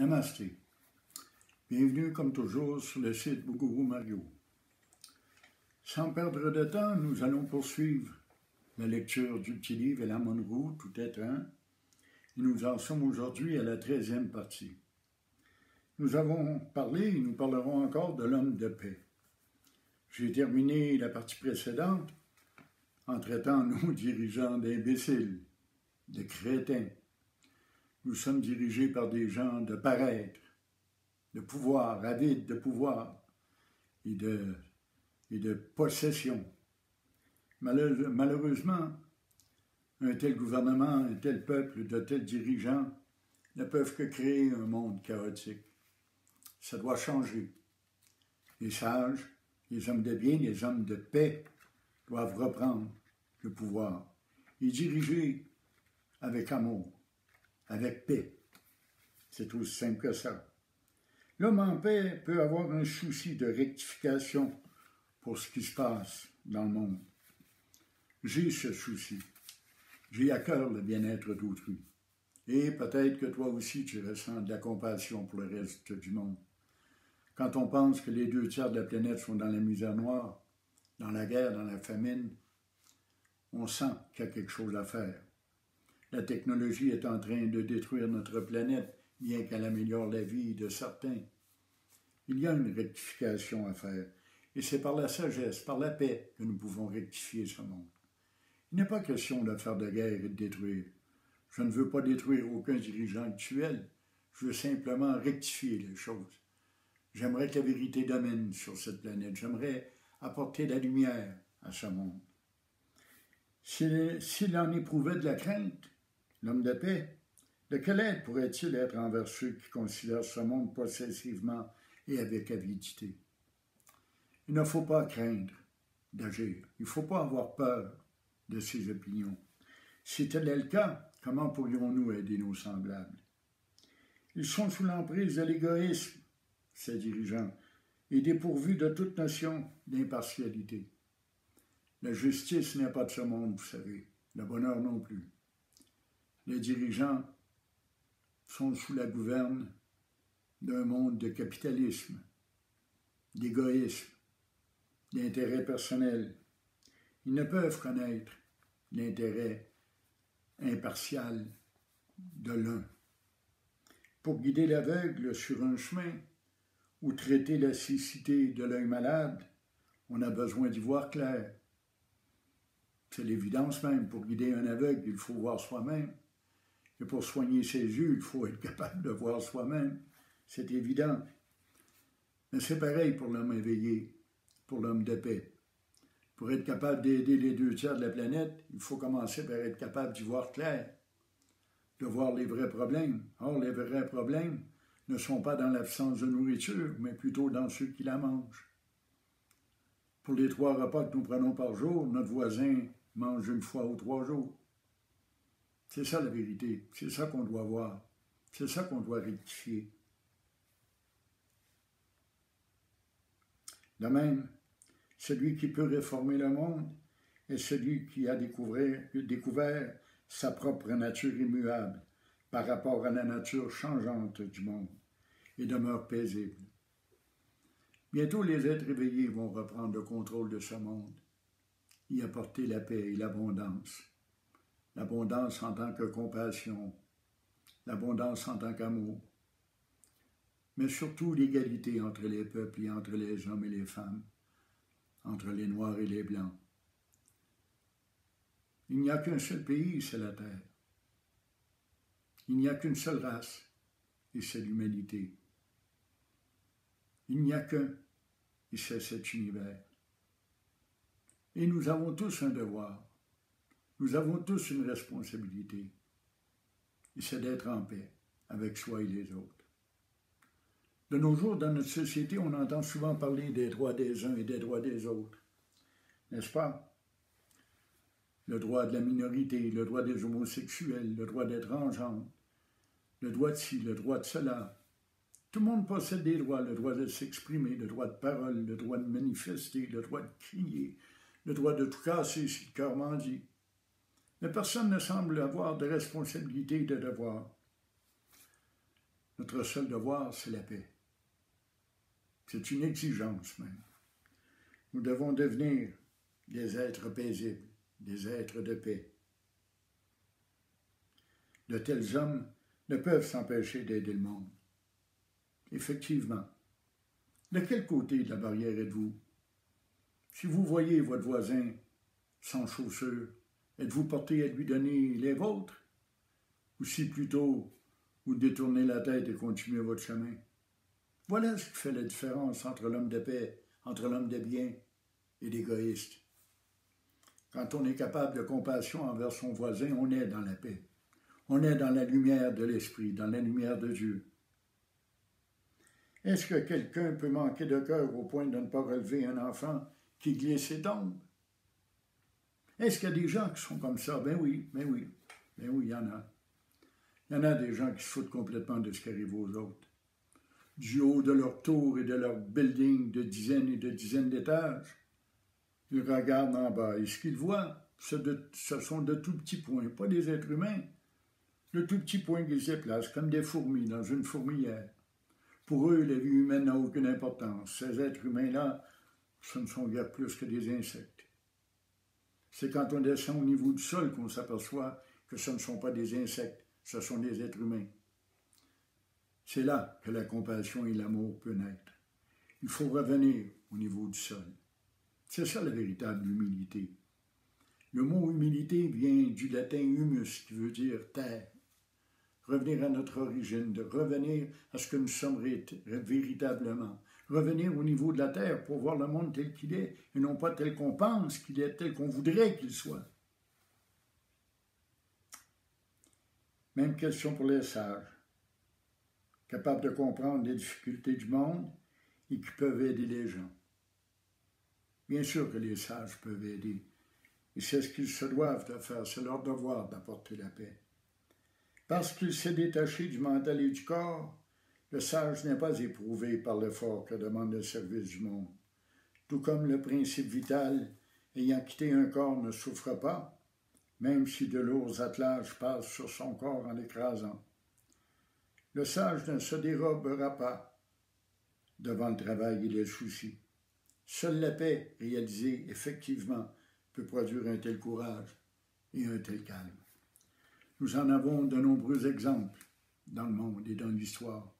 Namasté. Bienvenue comme toujours sur le site Bougourou Mario. Sans perdre de temps, nous allons poursuivre la lecture du petit livre Elam Monroe, Tout être un. Et nous en sommes aujourd'hui à la 13e partie. Nous avons parlé et nous parlerons encore de l'homme de paix. J'ai terminé la partie précédente en traitant nos dirigeants d'imbéciles, de crétins. Nous sommes dirigés par des gens de paraître, de pouvoir, avides de pouvoir et de possession. Malheureusement, un tel gouvernement, un tel peuple, de tels dirigeants ne peuvent que créer un monde chaotique. Ça doit changer. Les sages, les hommes de bien, les hommes de paix doivent reprendre le pouvoir et diriger avec amour, avec paix. C'est aussi simple que ça. L'homme en paix peut avoir un souci de rectification pour ce qui se passe dans le monde. J'ai ce souci. J'ai à cœur le bien-être d'autrui. Et peut-être que toi aussi tu ressens de la compassion pour le reste du monde. Quand on pense que les 2/3 de la planète sont dans la misère noire, dans la guerre, dans la famine, on sent qu'il y a quelque chose à faire. La technologie est en train de détruire notre planète, bien qu'elle améliore la vie de certains. Il y a une rectification à faire, et c'est par la sagesse, par la paix, que nous pouvons rectifier ce monde. Il n'est pas question de faire de guerre et de détruire. Je ne veux pas détruire aucun dirigeant actuel, je veux simplement rectifier les choses. J'aimerais que la vérité domine sur cette planète, j'aimerais apporter la lumière à ce monde. S'il en éprouvait de la crainte, l'homme de paix, de quelle aide pourrait-il être envers ceux qui considèrent ce monde possessivement et avec avidité? Il ne faut pas craindre d'agir. Il ne faut pas avoir peur de ses opinions. Si tel est le cas, comment pourrions-nous aider nos semblables? Ils sont sous l'emprise de l'égoïsme, ces dirigeants, et dépourvus de toute notion d'impartialité. La justice n'est pas de ce monde, vous savez, le bonheur non plus. Les dirigeants sont sous la gouverne d'un monde de capitalisme, d'égoïsme, d'intérêt personnel. Ils ne peuvent connaître l'intérêt impartial de l'un. Pour guider l'aveugle sur un chemin ou traiter la cécité de l'œil malade, on a besoin d'y voir clair. C'est l'évidence même. Pour guider un aveugle, il faut voir soi-même. Et pour soigner ses yeux, il faut être capable de voir soi-même. C'est évident. Mais c'est pareil pour l'homme éveillé, pour l'homme de paix. Pour être capable d'aider les 2/3 de la planète, il faut commencer par être capable d'y voir clair, de voir les vrais problèmes. Or, les vrais problèmes ne sont pas dans l'absence de nourriture, mais plutôt dans ceux qui la mangent. Pour les 3 repas que nous prenons par jour, notre voisin mange 1 fois ou 3 jours. C'est ça la vérité, c'est ça qu'on doit voir, c'est ça qu'on doit rectifier. De même, celui qui peut réformer le monde est celui qui a découvert sa propre nature immuable par rapport à la nature changeante du monde et demeure paisible. Bientôt, les êtres éveillés vont reprendre le contrôle de ce monde, y apporter la paix et l'abondance. L'abondance en tant que compassion, l'abondance en tant qu'amour, mais surtout l'égalité entre les peuples et entre les hommes et les femmes, entre les Noirs et les Blancs. Il n'y a qu'un seul pays, c'est la Terre. Il n'y a qu'une seule race, et c'est l'humanité. Il n'y a qu'un, et c'est cet univers. Et nous avons tous un devoir. Nous avons tous une responsabilité, et c'est d'être en paix avec soi et les autres. De nos jours, dans notre société, on entend souvent parler des droits des uns et des droits des autres, n'est-ce pas? Le droit de la minorité, le droit des homosexuels, le droit des transgenres, le droit de ci, le droit de cela. Tout le monde possède des droits, le droit de s'exprimer, le droit de parole, le droit de manifester, le droit de crier, le droit de tout casser si le cœur m'en dit. Mais personne ne semble avoir de responsabilité et de devoir. Notre seul devoir, c'est la paix. C'est une exigence même. Nous devons devenir des êtres paisibles, des êtres de paix. De tels hommes ne peuvent s'empêcher d'aider le monde. Effectivement. De quel côté de la barrière êtes-vous? Si vous voyez votre voisin sans chaussures, êtes-vous porté à lui donner les vôtres? Ou si plutôt vous détournez la tête et continuez votre chemin? Voilà ce qui fait la différence entre l'homme de paix, entre l'homme de bien et l'égoïste. Quand on est capable de compassion envers son voisin, on est dans la paix. On est dans la lumière de l'Esprit, dans la lumière de Dieu. Est-ce que quelqu'un peut manquer de cœur au point de ne pas relever un enfant qui glisse et tombe? Est-ce qu'il y a des gens qui sont comme ça? Ben oui, il y en a. Il y en a des gens qui se foutent complètement de ce qui arrive aux autres. Du haut de leur tour et de leur building de dizaines et de dizaines d'étages, ils regardent en bas et ce qu'ils voient, ce sont de tout petits points, pas des êtres humains, de tout petits points qui se déplacent comme des fourmis dans une fourmilière. Pour eux, la vie humaine n'a aucune importance. Ces êtres humains-là, ce ne sont guère plus que des insectes. C'est quand on descend au niveau du sol qu'on s'aperçoit que ce ne sont pas des insectes, ce sont des êtres humains. C'est là que la compassion et l'amour peuvent naître. Il faut revenir au niveau du sol. C'est ça la véritable humilité. Le mot humilité vient du latin humus, qui veut dire terre. Revenir à notre origine, de revenir à ce que nous sommes véritablement. Revenir au niveau de la terre pour voir le monde tel qu'il est, et non pas tel qu'on pense qu'il est, tel qu'on voudrait qu'il soit. Même question pour les sages, capables de comprendre les difficultés du monde et qui peuvent aider les gens. Bien sûr que les sages peuvent aider, et c'est ce qu'ils se doivent de faire, c'est leur devoir d'apporter la paix. Parce qu'il s'est détaché du mental et du corps, le sage n'est pas éprouvé par l'effort que demande le service du monde. Tout comme le principe vital, ayant quitté un corps, ne souffre pas, même si de lourds attelages passent sur son corps en l'écrasant. Le sage ne se dérobera pas devant le travail et les soucis. Seule la paix réalisée effectivement peut produire un tel courage et un tel calme. Nous en avons de nombreux exemples dans le monde et dans l'histoire,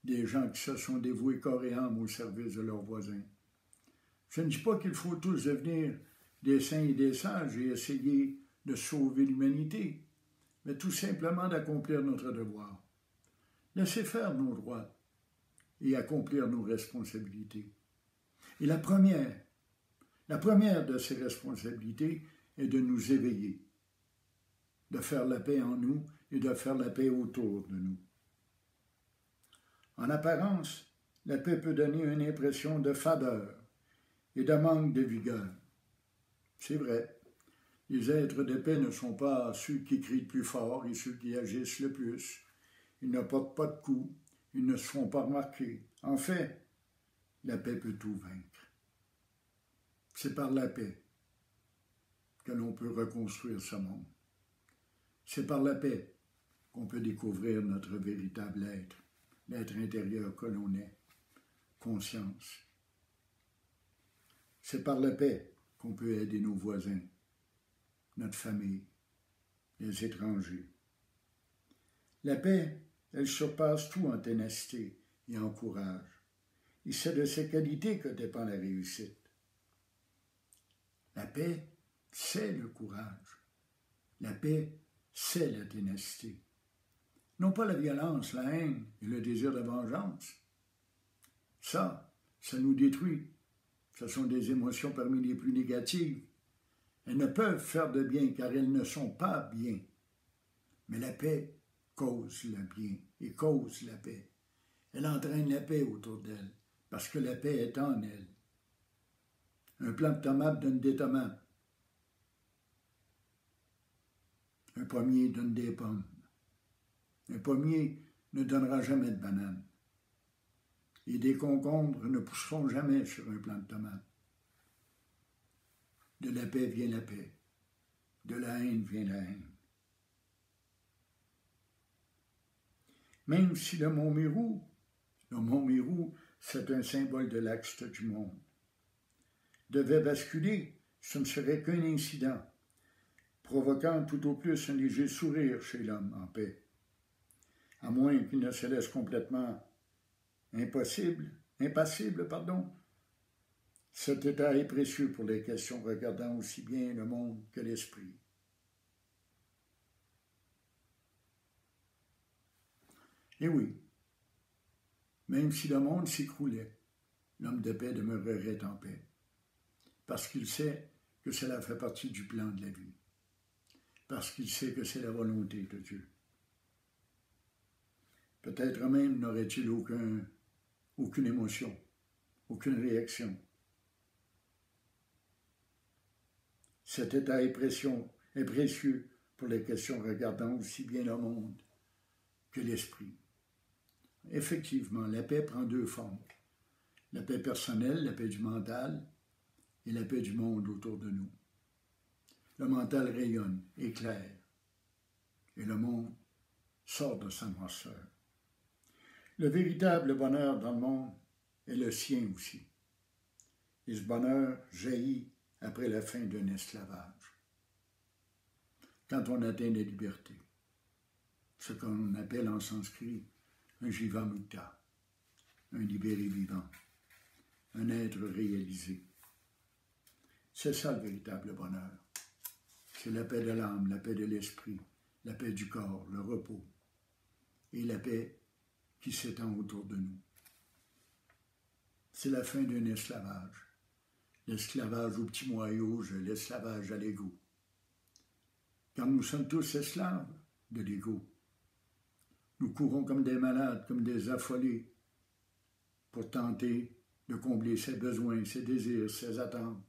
des gens qui se sont dévoués corps et âme au service de leurs voisins. Je ne dis pas qu'il faut tous devenir des saints et des sages et essayer de sauver l'humanité, mais tout simplement d'accomplir notre devoir. Laisser faire nos droits et accomplir nos responsabilités. Et la première de ces responsabilités est de nous éveiller, de faire la paix en nous et de faire la paix autour de nous. En apparence, la paix peut donner une impression de fadeur et de manque de vigueur. C'est vrai, les êtres de paix ne sont pas ceux qui crient le plus fort et ceux qui agissent le plus. Ils ne portent pas de coups, ils ne se font pas remarquer. En fait, la paix peut tout vaincre. C'est par la paix que l'on peut reconstruire ce monde. C'est par la paix qu'on peut découvrir notre véritable être, l'être intérieur que l'on est, conscience. C'est par la paix qu'on peut aider nos voisins, notre famille, les étrangers. La paix, elle surpasse tout en ténacité et en courage. Et c'est de ces qualités que dépend la réussite. La paix, c'est le courage. La paix, c'est la ténacité. Non pas la violence, la haine et le désir de vengeance. Ça nous détruit. Ce sont des émotions parmi les plus négatives. Elles ne peuvent faire de bien car elles ne sont pas bien. Mais la paix cause le bien et cause la paix. Elle entraîne la paix autour d'elle parce que la paix est en elle. Un plant de tomates donne des tomates. Un pommier donne des pommes. Un pommier ne donnera jamais de bananes. Et des concombres ne pousseront jamais sur un plant de tomates. De la paix vient la paix. De la haine vient la haine. Même si le mont Mérou, c'est un symbole de l'axe du monde, devait basculer, ce ne serait qu'un incident, provoquant tout au plus un léger sourire chez l'homme en paix, à moins qu'il ne se laisse complètement impassible. Cet état est précieux pour les questions regardant aussi bien le monde que l'esprit. Et oui, même si le monde s'écroulait, l'homme de paix demeurerait en paix, parce qu'il sait que cela fait partie du plan de la vie, parce qu'il sait que c'est la volonté de Dieu. Peut-être même n'aurait-il aucune émotion, aucune réaction. Cet état est précieux pour les questions regardant aussi bien le monde que l'esprit. Effectivement, la paix prend deux formes. La paix personnelle, la paix du mental, et la paix du monde autour de nous. Le mental rayonne, éclaire, et le monde sort de sa noirceur. Le véritable bonheur dans le monde est le sien aussi. Et ce bonheur jaillit après la fin d'un esclavage. Quand on atteint la liberté, ce qu'on appelle en sanskrit un jivamukta, un libéré vivant, un être réalisé. C'est ça le véritable bonheur. C'est la paix de l'âme, la paix de l'esprit, la paix du corps, le repos et la paix qui s'étend autour de nous. C'est la fin d'un esclavage. L'esclavage au petit moi et au jeu, l'esclavage à l'ego. Car nous sommes tous esclaves de l'ego. Nous courons comme des malades, comme des affolés, pour tenter de combler ses besoins, ses désirs, ses attentes.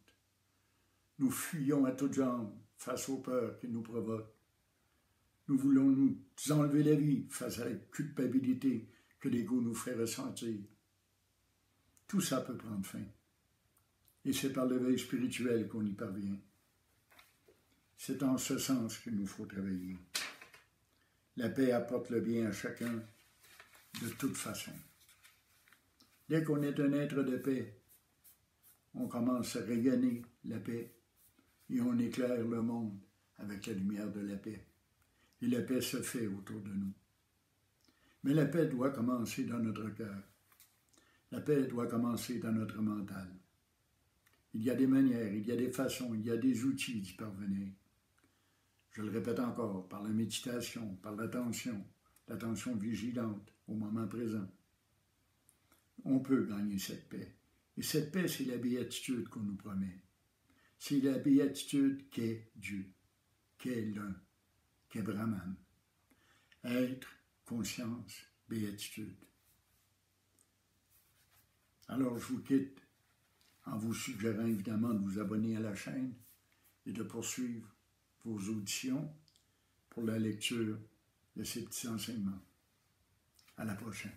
Nous fuyons à toutes jambes face aux peurs qui nous provoquent. Nous voulons nous enlever la vie face à la culpabilité que l'ego nous fait ressentir. Tout ça peut prendre fin. Et c'est par l'éveil spirituel qu'on y parvient. C'est en ce sens qu'il nous faut travailler. La paix apporte le bien à chacun de toute façon. Dès qu'on est un être de paix, on commence à rayonner la paix et on éclaire le monde avec la lumière de la paix. Et la paix se fait autour de nous. Mais la paix doit commencer dans notre cœur. La paix doit commencer dans notre mental. Il y a des manières, il y a des façons, il y a des outils d'y parvenir. Je le répète encore, par la méditation, par l'attention vigilante au moment présent. On peut gagner cette paix. Et cette paix, c'est la béatitude qu'on nous promet. C'est la béatitude qu'est Dieu, qu'est l'un, qu'est Brahman. Être, conscience, béatitude. Alors je vous quitte en vous suggérant évidemment de vous abonner à la chaîne et de poursuivre vos auditions pour la lecture de ces petits enseignements. À la prochaine.